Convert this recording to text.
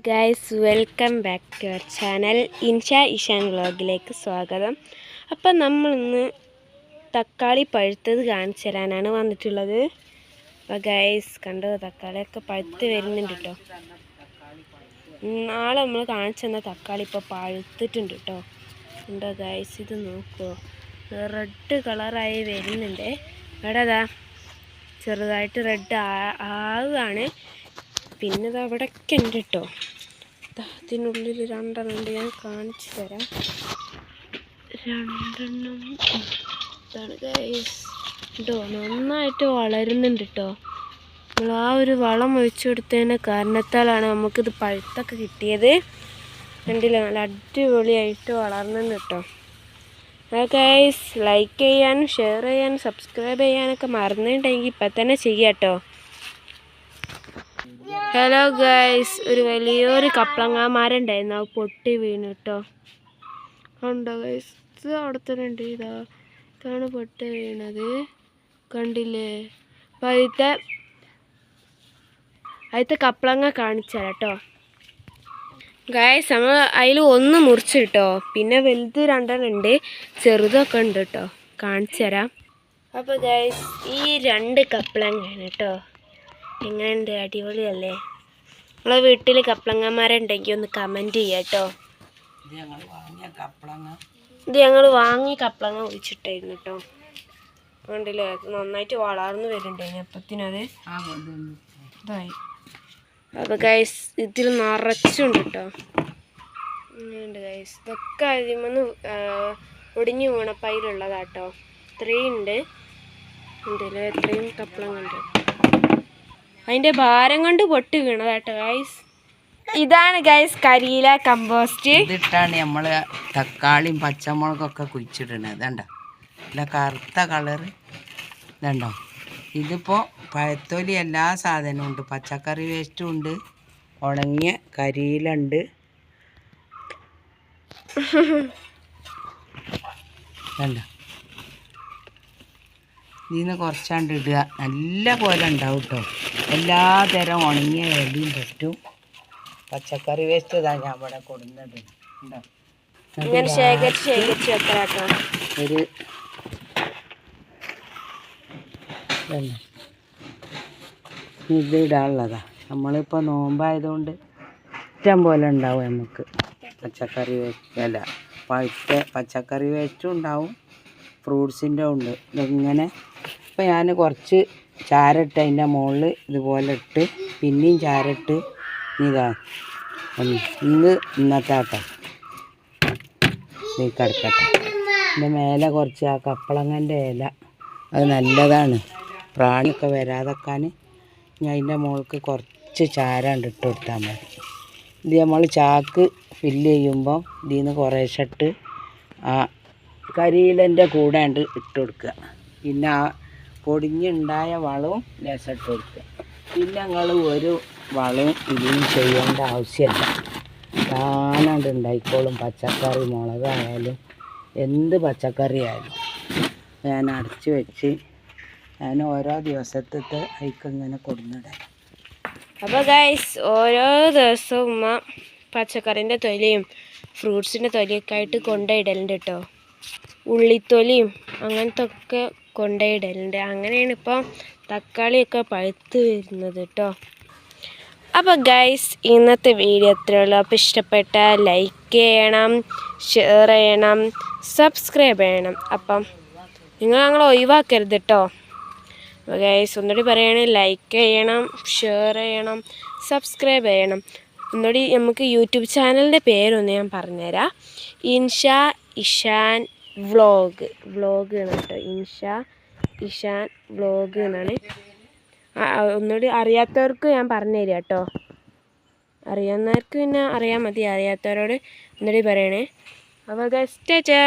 Guys welcome back to our channel Ishan വ്ളോഗിലേക്ക് സ്വാഗതം. അപ്പം നമ്മളിന്ന് തക്കാളി പഴുത്തത് കാണിച്ചു തരാനാണ് വന്നിട്ടുള്ളത്. അപ്പോൾ ഗൈസ് കണ്ടോ, തക്കാളിയൊക്കെ പഴുത്ത് വരുന്നുണ്ട് കേട്ടോ. നാളെ നമ്മൾ കാണിച്ചു തന്ന തക്കാളി ഇപ്പോൾ പഴുത്തിട്ടുണ്ട് കേട്ടോ. ഉണ്ടോ ഗൈസ്, ഇത് നോക്കുമോ, റെഡ് കളറായി വരുന്നുണ്ട്. ഇവിടെ അതാ ചെറുതായിട്ട് റെഡ് ആവുകയാണ്. പിന്നെ ഇത് അവിടെയൊക്കെ ഉണ്ട് കേട്ടോ. അതിനുള്ളിൽ രണ്ടെണ്ണം ഉണ്ട്, ഞാൻ കാണിച്ചു തരാം. രണ്ടെണ്ണം ഇതാണ് ഗൈസ്. കേട്ടോ, നന്നായിട്ട് വളരുന്നുണ്ട് കേട്ടോ. നമ്മൾ ആ ഒരു വളം ഒഴിച്ചു കൊടുത്തതിൻ്റെ കാരണത്താലാണ് നമുക്കിത് പഴുത്തൊക്കെ കിട്ടിയത്. കണ്ടില്ല, നല്ല അടിപൊളിയായിട്ട് വളർന്നുണ്ട് കേട്ടോ. ഗൈസ് ലൈക്ക് ചെയ്യാനും ഷെയർ ചെയ്യാനും സബ്സ്ക്രൈബ് ചെയ്യാനൊക്കെ മറന്നിട്ടുണ്ടെങ്കിൽ ഇപ്പം തന്നെ ചെയ്യാം കേട്ടോ. ഹലോ ഗൈസ്, ഒരു വലിയൊരു കപ്ലങ്ങാമാരുണ്ടായിരുന്നു, അത് പൊട്ടി വീണു കേട്ടോ. കണ്ടോ ഗൈസ്, ഇത് അവിടെ തന്നെ ഉണ്ട്. ഇതാണ് പൊട്ടി വീണത്, കണ്ടില്ലേ. അപ്പം അതിലത്തെ കപ്ലങ്ങ കാണിച്ചു തരാം കേട്ടോ. ഗൈസ് നമ്മൾ അതിൽ ഒന്ന് മുറിച്ച് കേട്ടോ. പിന്നെ വലുത് രണ്ടെണ്ണം ഉണ്ട്, ചെറുതൊക്കെ ഉണ്ട് കേട്ടോ. കാണിച്ചു തരാം. അപ്പോൾ ഗൈസ് ഈ രണ്ട് കപ്ലങ്ങയാണ് കേട്ടോ. എങ്ങനെയുണ്ട്, അടിപൊളിയല്ലേ? നമ്മളെ വീട്ടിൽ കപ്ലങ്ങന്മാരുണ്ടെങ്കിൽ ഒന്ന് കമൻറ്റ് ചെയ്യാം കേട്ടോ. ഇത് ഞങ്ങൾ വാങ്ങിയ കപ്ലങ്ങ ഒഴിച്ചിട്ടായിരുന്നു കേട്ടോ. കണ്ടില്ലേ, നന്നായിട്ട് വളർന്നു വരുന്നുണ്ടായിരുന്നു അപ്പത്തിനത് ഇതായി. അപ്പോൾ ഗൈസ് ഇതിൽ നിറച്ചുണ്ട് കേട്ടോ. ഇങ്ങനെയുണ്ട് ഗൈസ്, ഇതൊക്കെ അതിമന്ന് ഒടിഞ്ഞു വീണപ്പയിലുള്ളതാട്ടോ. ഇത്രയും ഉണ്ട്, ഉണ്ടല്ലേ, ഇത്രയും കപ്ലങ്ങ ഉണ്ട്. അതിൻ്റെ ഭാരം കൊണ്ട് പൊട്ടി വീണതാട്ടോ ഗൈസ്. ഇതാണ് ഗൈസ് കരിയില കമ്പോസ്റ്റ്. ഇതിട്ടാണ് നമ്മൾ തക്കാളിയും പച്ചമുളകൊക്കെ കുഴിച്ചിടണത്. ഇതണ്ടോ, നല്ല കറുത്ത കളറ് ഇതുണ്ടോ. ഇതിപ്പോൾ പഴത്തൊലി എല്ലാ സാധനവും ഉണ്ട്, പച്ചക്കറി വേസ്റ്റും ഉണ്ട്, ഉണങ്ങിയ കരിയില ഉണ്ട്. ഇതുണ്ടോ, ഇതിന്ന് കുറച്ചാണ്ട് ഇടുക, നല്ല പോലെ ഉണ്ടാവും കേട്ടോ. എല്ലാ തരം ഉണങ്ങിയ ഇലയും പറ്റും. പച്ചക്കറി വേസ്റ്റ് ഇതാ ഞാൻ ഇവിടെ കൊടുക്കുന്നത്. ഉണ്ടോ, ഒരു ഇത് ഇടാനുള്ളതാ. നമ്മളിപ്പോൾ നോമ്പായതുകൊണ്ട് ഇഷ്ടം പോലെ ഉണ്ടാവും നമുക്ക് പച്ചക്കറി വേസ്റ്റ്. അല്ല, പച്ചക്കറി വേസ്റ്റും ഉണ്ടാവും, ഫ്രൂട്ട്സിൻ്റെ ഉണ്ട്. ഇതിങ്ങനെ ഇപ്പോൾ ഞാൻ കുറച്ച് ചാരട്ട് അതിൻ്റെ മുകളിൽ ഇതുപോലെ ഇട്ട് പിന്നെയും ചാരട്ട് ഇതാ ഇന്നത്തെ ആട്ടോ നീ കിടക്കട്ടെ. ഇതിൻ്റെ മേലെ കുറച്ച് ആ കപ്പളങ്ങൻ്റെ ഇല, അത് നല്ലതാണ് പ്രാണിയൊക്കെ വരാതെക്കാൻ. ഞാൻ അതിൻ്റെ മുകൾക്ക് കുറച്ച് ചാരണ്ട് ഇട്ട് കൊടുത്താൽ മതി. ഇത് നമ്മൾ ചാക്ക് ഫില്ല് ചെയ്യുമ്പോൾ ഇതിൽ നിന്ന് കുറേശ്ശിട്ട് ആ കരിയിലൻ്റെ കൂടെ ഉണ്ട് ഇട്ട് കൊടുക്കുക. പിന്നെ ആ പൊടിഞ്ഞുണ്ടായ വളവും ലേശം ഇട്ട് കൊടുക്കുക. പിന്നെ ഞങ്ങൾ ഒരു വളവും ഇതിനും ചെയ്യേണ്ട ആവശ്യമില്ല, താനാണ്ട് ഉണ്ടായിക്കോളും. പച്ചക്കറി മുളകായാലും എന്ത് പച്ചക്കറി ആയാലും ഞാൻ അടച്ച് വെച്ച് ഞാൻ ഓരോ ദിവസത്തെ അതിക്കിങ്ങനെ കൊടുന്നിടാം. അപ്പോൾ ഗൈസ് ഓരോ ദിവസവും ഉമ്മ പച്ചക്കറിൻ്റെ തൊലിയും ഫ്രൂട്ട്സിൻ്റെ തൊലിയൊക്കെ ആയിട്ട് കൊണ്ടുപോയിടലുണ്ട് കേട്ടോ. ഉള്ളിത്തൊലിയും അങ്ങനത്തെ ഒക്കെ കൊണ്ടുപോയിടലുണ്ട്. അങ്ങനെയാണ് ഇപ്പോൾ തക്കാളിയൊക്കെ പഴുത്ത് വരുന്നത് കേട്ടോ. അപ്പോൾ ഗൈസ് ഇന്നത്തെ വീഡിയോ അത്രയേ ഉള്ളൂ. അപ്പോൾ ഇഷ്ടപ്പെട്ടാൽ ലൈക്ക് ചെയ്യണം, ഷെയർ ചെയ്യണം, സബ്സ്ക്രൈബ് ചെയ്യണം. അപ്പം നിങ്ങൾ ഞങ്ങൾ ഒഴിവാക്കരുത് കേട്ടോ. അപ്പോൾ ഗൈസ് ഒന്നുകൂടി പറയുകയാണെങ്കിൽ ലൈക്ക് ചെയ്യണം, ഷെയർ ചെയ്യണം, സബ്സ്ക്രൈബ് ചെയ്യണം. ഒന്നുകൂടി നമുക്ക് യൂട്യൂബ് ചാനലിൻ്റെ പേരൊന്ന് ഞാൻ പറഞ്ഞുതരാം. ഇഷാൻ വ്ളോഗ് എന്നാണ് കേട്ടോ. ഇഷാൻ വ്ളോഗ് എന്നാണ്. ഒന്നുകൂടി അറിയാത്തവർക്ക് ഞാൻ പറഞ്ഞു തരാം കേട്ടോ. അറിയാവുന്നവർക്ക് പിന്നെ അറിയാൻ മതി, അറിയാത്തവരോട് ഒന്നുകൂടി പറയണേ. അപ്പോൾ ഗൈസ് ടാറ്റാ.